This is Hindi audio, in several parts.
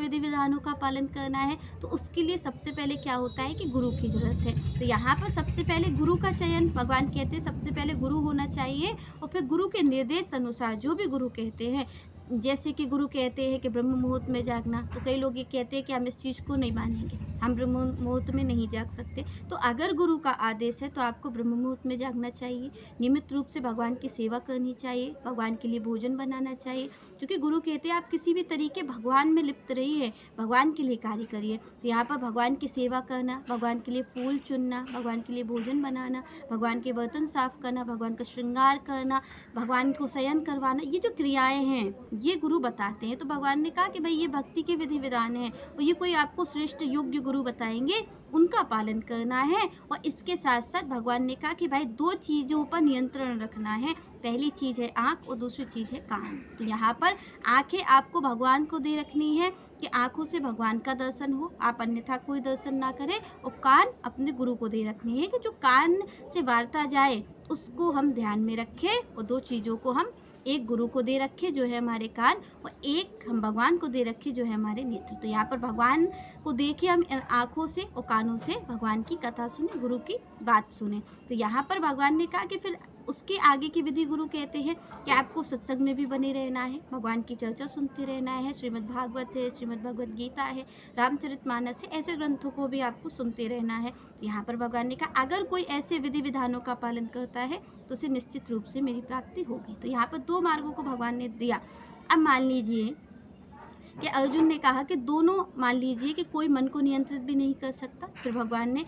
विधि विधानों का पालन करना है तो उसके लिए सबसे पहले क्या होता है कि गुरु की ज़रूरत है। तो यहाँ पर सबसे पहले गुरु का चयन, भगवान कहते हैं सबसे पहले गुरु होना चाहिए और फिर गुरु के निर्देश अनुसार जो भी गुरु कहते हैं, जैसे कि गुरु कहते हैं कि ब्रह्म मुहूर्त में जागना, तो कई लोग ये कहते हैं कि हम इस चीज़ को नहीं मानेंगे, हम ब्रह्म मुहूर्त में नहीं जाग सकते। तो अगर गुरु का आदेश है तो आपको ब्रह्म मुहूर्त में जागना चाहिए, नियमित रूप से भगवान की सेवा करनी चाहिए, भगवान के लिए भोजन बनाना चाहिए, क्योंकि गुरु कहते हैं आप किसी भी तरीके भगवान में लिप्त रहिए, भगवान के लिए कार्य करिए। तो यहाँ पर भगवान की सेवा करना, भगवान के लिए फूल चुनना, भगवान के लिए भोजन बनाना, भगवान के बर्तन साफ करना, भगवान का श्रृंगार करना, भगवान को शयन करवाना, ये जो क्रियाएं हैं ये गुरु बताते हैं। तो भगवान ने कहा कि भाई ये भक्ति के विधि विधान हैं और ये कोई आपको श्रेष्ठ योग्य गुरु बताएंगे, उनका पालन करना है। और इसके साथ साथ भगवान ने कहा कि भाई 2 चीज़ों पर नियंत्रण रखना है, पहली चीज़ है आँख और दूसरी चीज़ है कान। तो यहाँ पर आँखें आपको भगवान को दे रखनी है कि आँखों से भगवान का दर्शन हो, आप अन्यथा कोई दर्शन ना करें, और कान अपने गुरु को दे रखनी है कि जो कान से वार्ता जाए उसको हम ध्यान में रखें, और 2 चीज़ों को हम, एक गुरु को दे रखे जो है हमारे कान, और एक हम भगवान को दे रखे जो है हमारे नेत्र। तो यहाँ पर भगवान को देखे हम आँखों से और कानों से भगवान की कथा सुने, गुरु की बात सुने। तो यहाँ पर भगवान ने कहा कि फिर उसके आगे की विधि गुरु कहते हैं कि आपको सत्संग में भी बने रहना है, भगवान की चर्चा सुनते रहना है, श्रीमद् भागवत है, श्रीमद् भगवद गीता है, रामचरितमानस है, ऐसे ग्रंथों को भी आपको सुनते रहना है। तो यहाँ पर भगवान ने कहा अगर कोई ऐसे विधि विधानों का पालन करता है तो उसे निश्चित रूप से मेरी प्राप्ति होगी। तो यहाँ पर 2 मार्गों को भगवान ने दिया। अब मान लीजिए कि अर्जुन ने कहा कि दोनों, मान लीजिए कि कोई मन को नियंत्रित भी नहीं कर सकता, फिर भगवान ने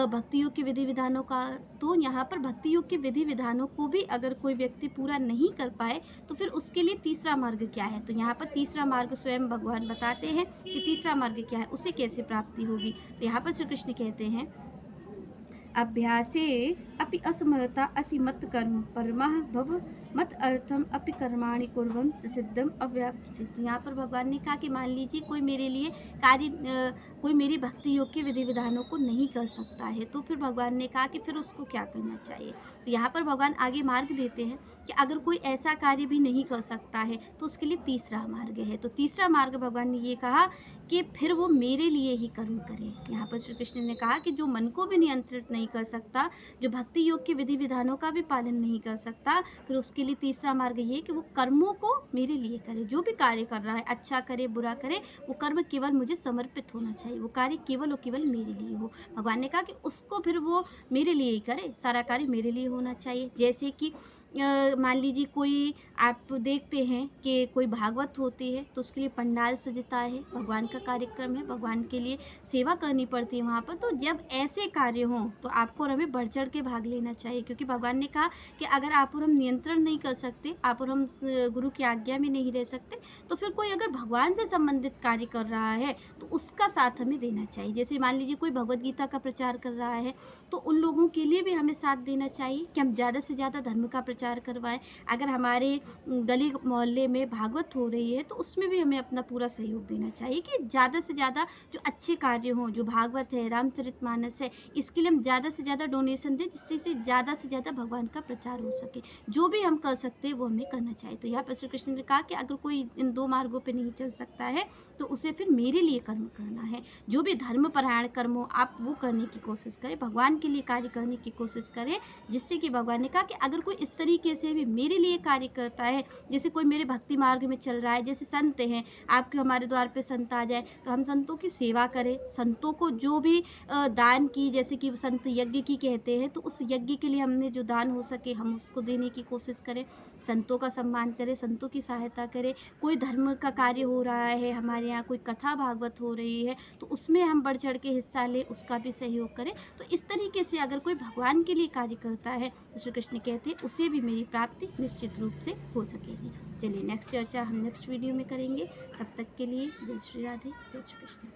भक्ति योग के विधि विधानों का, तो यहाँ पर भक्ति योग के विधि विधानों को भी अगर कोई व्यक्ति पूरा नहीं कर पाए तो फिर उसके लिए तीसरा मार्ग क्या है। तो यहाँ पर तीसरा मार्ग स्वयं भगवान बताते हैं कि तीसरा मार्ग क्या है, उसे कैसे प्राप्ति होगी। तो यहाँ पर श्री कृष्ण कहते हैं अभ्यासे अपि असमर्था असि मत कर्म परमः भव मत अर्थम अपि कर्माणि कुर्वं सिद्धम अव्याप्ति। तो यहाँ पर भगवान ने कहा कि मान लीजिए कोई मेरे लिए कोई मेरी भक्ति योग के विधि विधानों को नहीं कर सकता है, तो फिर भगवान ने कहा कि फिर उसको क्या करना चाहिए। तो यहाँ पर भगवान आगे मार्ग देते हैं कि अगर कोई ऐसा कार्य भी नहीं कर सकता है तो उसके लिए तीसरा मार्ग है। तो तीसरा मार्ग भगवान ने ये कहा कि फिर वो मेरे लिए ही कर्म करे। यहाँ पर श्री कृष्ण ने कहा कि जो मन को भी नियंत्रित नहीं कर सकता, जो भक्ति योग के विधि विधानों का भी पालन नहीं कर सकता, फिर उसके लिए तीसरा मार्ग ये कि वो कर्मों को मेरे लिए करे। जो भी कार्य कर रहा है, अच्छा करे बुरा करे, वो कर्म केवल मुझे समर्पित होना चाहिए, वो कार्य केवल और केवल मेरे लिए हो। भगवान ने कहा कि उसको फिर वो मेरे लिए ही करे, सारा कार्य मेरे लिए होना चाहिए। जैसे कि मान लीजिए कोई, आप देखते हैं कि कोई भागवत होती है तो उसके लिए पंडाल सजता है, भगवान का कार्यक्रम है, भगवान के लिए सेवा करनी पड़ती है वहाँ पर। तो जब ऐसे कार्य हों तो आपको और हमें बढ़ चढ़ के भाग लेना चाहिए, क्योंकि भगवान ने कहा कि अगर आप और हम नियंत्रण नहीं कर सकते, आप और हम गुरु की आज्ञा में नहीं रह सकते, तो फिर कोई अगर भगवान से संबंधित कार्य कर रहा है तो उसका साथ हमें देना चाहिए। जैसे मान लीजिए कोई भगवद गीता का प्रचार कर रहा है तो उन लोगों के लिए भी हमें साथ देना चाहिए कि हम ज़्यादा से ज़्यादा धर्म का प्रचार करवाएं। अगर हमारे गली मोहल्ले में भागवत हो रही है तो उसमें भी हमें अपना पूरा सहयोग देना चाहिए कि ज़्यादा से ज़्यादा जो अच्छे कार्य हों, जो भागवत है, रामचरितमानस है, इसके लिए हम ज़्यादा से ज़्यादा डोनेशन दें, जिससे से ज़्यादा भगवान का प्रचार हो सके। जो भी हम कर सकते हैं वो हमें करना चाहिए। तो यहाँ पर श्री कृष्ण ने कहा कि अगर कोई इन 2 मार्गों पर नहीं चल सकता है तो उसे फिर मेरे लिए कर्म करना है। जो भी धर्मपरायण कर्म हो आप वो करने की कोशिश करें, भगवान के लिए कार्य करने की कोशिश करें, जिससे कि भगवान ने कहा कि अगर कोई इस तरीके से भी मेरे लिए कार्य करता है, जैसे कोई मेरे भक्ति मार्ग में चल रहा है, जैसे संत हैं, आपके हमारे द्वार पे संत आ जाए तो हम संतों की सेवा करें, संतों को जो भी दान की, जैसे कि संत यज्ञ की कहते हैं, तो उस यज्ञ के लिए हमने जो दान हो सके हम उसको देने की कोशिश करें, संतों का सम्मान करें, संतों की सहायता करें। कोई धर्म का कार्य हो रहा है, हमारे यहाँ कोई कथा भागवत हो रही है तो उसमें हम बढ़ चढ़ के हिस्सा लें, उसका भी सहयोग करें। तो इस तरीके से अगर कोई भगवान के लिए कार्य करता है तो श्री कृष्ण कहते हैं उसे भी मेरी प्राप्ति निश्चित रूप से हो सकेगी। चलिए नेक्स्ट चर्चा हम नेक्स्ट वीडियो में करेंगे। तब तक के लिए जय श्री राधे, जय श्री कृष्ण।